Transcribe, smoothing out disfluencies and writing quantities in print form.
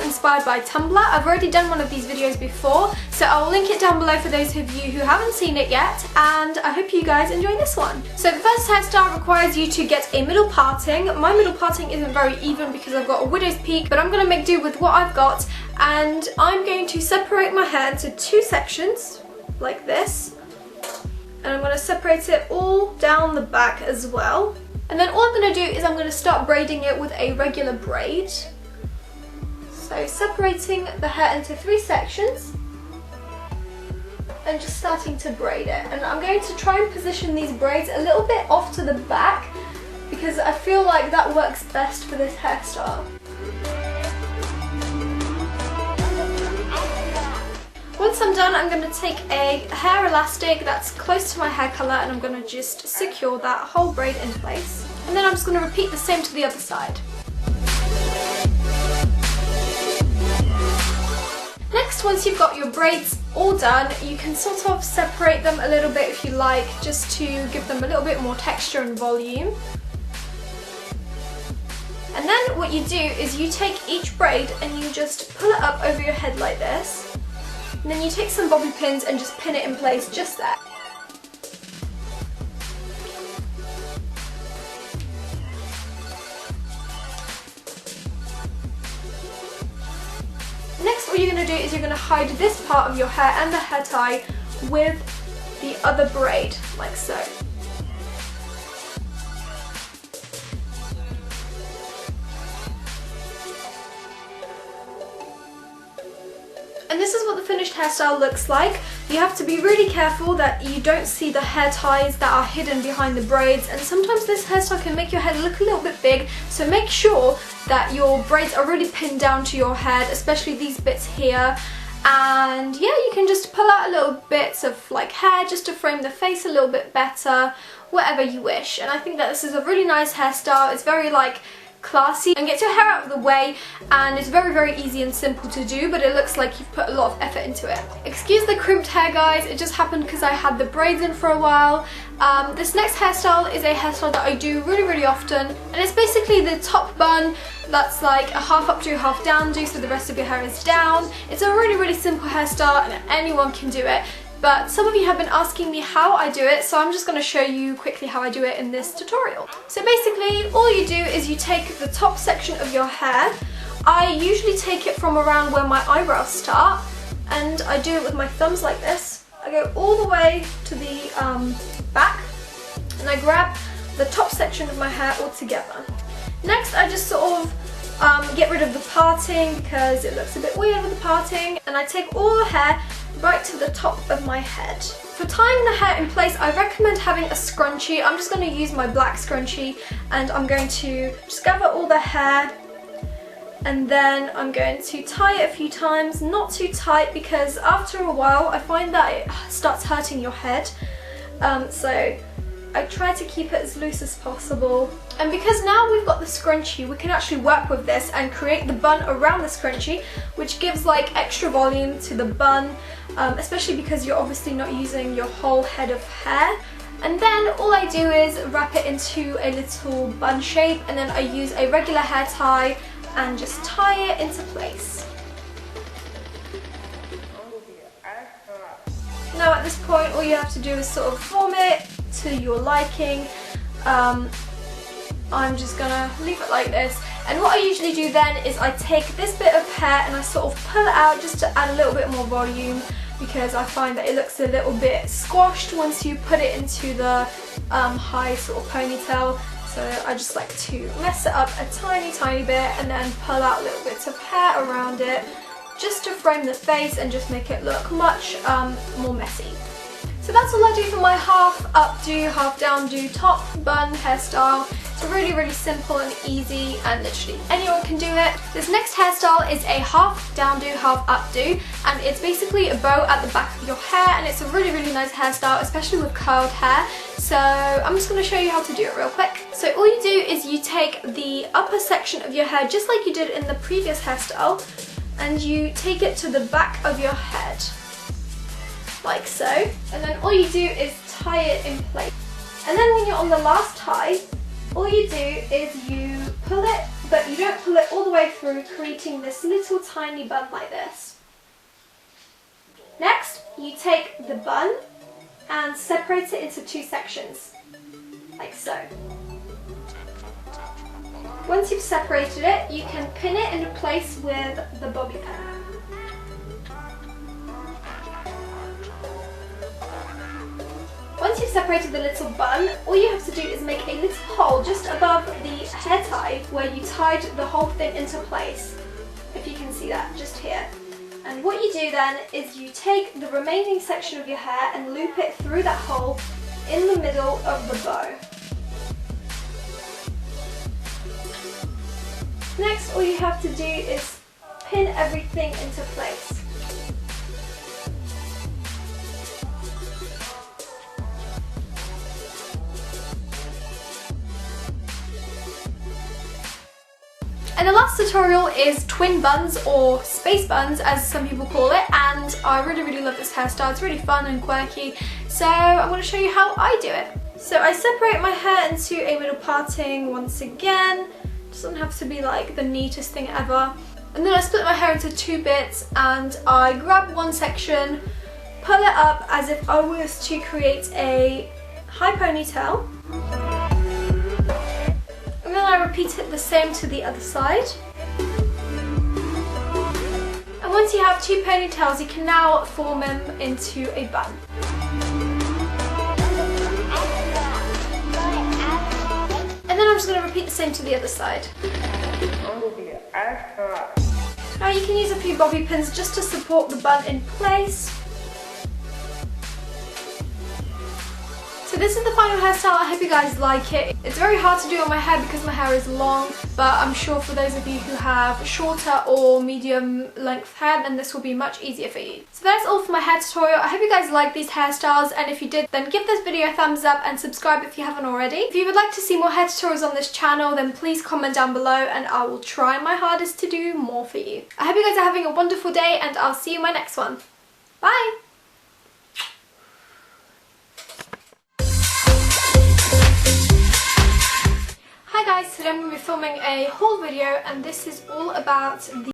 inspired by Tumblr. I've already done one of these videos before, so I'll link it down below for those of you who haven't seen it yet, and I hope you guys enjoy this one. So the first hairstyle requires you to get a middle parting. My middle parting isn't very even because I've got a widow's peak, but I'm going to make do with what I've got, and I'm going to separate my hair into two sections, like this, and I'm going to separate it all down the back as well. And then all I'm going to do is I'm going to start braiding it with a regular braid. So separating the hair into three sections and just starting to braid it. And I'm going to try and position these braids a little bit off to the back because I feel like that works best for this hairstyle. Once I'm done, I'm going to take a hair elastic that's close to my hair colour and I'm going to just secure that whole braid in place. And then I'm just going to repeat the same to the other side. Next, once you've got your braids all done, you can sort of separate them a little bit if you like, just to give them a little bit more texture and volume. And then what you do is you take each braid and you just pull it up over your head like this. And then you take some bobby pins and just pin it in place just there. Next, what you're going to do is you're going to hide this part of your hair and the hair tie with the other braid, like so. And this is what the finished hairstyle looks like. You have to be really careful that you don't see the hair ties that are hidden behind the braids, and sometimes this hairstyle can make your head look a little bit big, so make sure that your braids are really pinned down to your head, especially these bits here. And yeah, you can just pull out a little bits of like hair just to frame the face a little bit better, whatever you wish. And I think that this is a really nice hairstyle. It's very like classy and gets your hair out of the way, and it's very easy and simple to do, but it looks like you've put a lot of effort into it. Excuse the crimped hair, guys, it just happened because I had the braids in for a while. This next hairstyle is a hairstyle that I do really often, and it's basically the top bun that's like a half up do, half down do, so the rest of your hair is down. It's a really simple hairstyle and anyone can do it. But some of you have been asking me how I do it, so I'm just going to show you quickly how I do it in this tutorial. So basically, all you do is you take the top section of your hair. I usually take it from around where my eyebrows start, and I do it with my thumbs like this. I go all the way to the back, and I grab the top section of my hair all together. Next, I just sort of get rid of the parting because it looks a bit weird with the parting, and I take all the hair right to the top of my head. For tying the hair in place, I recommend having a scrunchie. I'm just going to use my black scrunchie, and I'm going to just gather all the hair, and then I'm going to tie it a few times, not too tight because after a while I find that it starts hurting your head. So I try to keep it as loose as possible. And because now we've got the scrunchie, we can actually work with this and create the bun around the scrunchie, which gives like extra volume to the bun, especially because you're obviously not using your whole head of hair. And then all I do is wrap it into a little bun shape, and then I use a regular hair tie and just tie it into place. Now at this point, all you have to do is sort of form it to your liking. I'm just gonna leave it like this, and what I usually do then is I take this bit of hair and I sort of pull it out just to add a little bit more volume, because I find that it looks a little bit squashed once you put it into the high sort of ponytail. So I just like to mess it up a tiny bit and then pull out little bits of hair around it just to frame the face and just make it look much more messy. So that's all I do for my half up do, half down do top bun hairstyle. It's really simple and easy, and literally anyone can do it. This next hairstyle is a half down do, half up do, and it's basically a bow at the back of your hair, and it's a really nice hairstyle, especially with curled hair. So I'm just going to show you how to do it real quick. So all you do is you take the upper section of your hair, just like you did in the previous hairstyle, and you take it to the back of your head, like so, and then all you do is tie it in place. And then when you're on the last tie, all you do is you pull it but you don't pull it all the way through, creating this little tiny bun like this. Next, you take the bun and separate it into two sections, like so. Once you've separated it, you can pin it into place with the bobby pin. Once you've separated the little bun, all you have to do is make a little hole just above the hair tie where you tied the whole thing into place. If you can see that, just here. And what you do then is you take the remaining section of your hair and loop it through that hole in the middle of the bow. Next, all you have to do is pin everything into place. And the last tutorial is twin buns, or space buns as some people call it, and I really love this hairstyle. It's really fun and quirky, so I'm going to show you how I do it. So I separate my hair into a middle parting once again. It doesn't have to be like the neatest thing ever. And then I split my hair into two bits and I grab one section, pull it up as if I was to create a high ponytail. And then I repeat it the same to the other side. And once you have two ponytails, you can now form them into a bun. And then I'm just going to repeat the same to the other side. Now you can use a few bobby pins just to support the bun in place. So this is the final hairstyle. I hope you guys like it. It's very hard to do on my hair because my hair is long, but I'm sure for those of you who have shorter or medium length hair, then this will be much easier for you. So that's all for my hair tutorial. I hope you guys like these hairstyles, and if you did, then give this video a thumbs up and subscribe if you haven't already. If you would like to see more hair tutorials on this channel, then please comment down below and I will try my hardest to do more for you. I hope you guys are having a wonderful day, and I'll see you in my next one. Bye! Hi guys, today I'm going to be filming a haul video, and this is all about the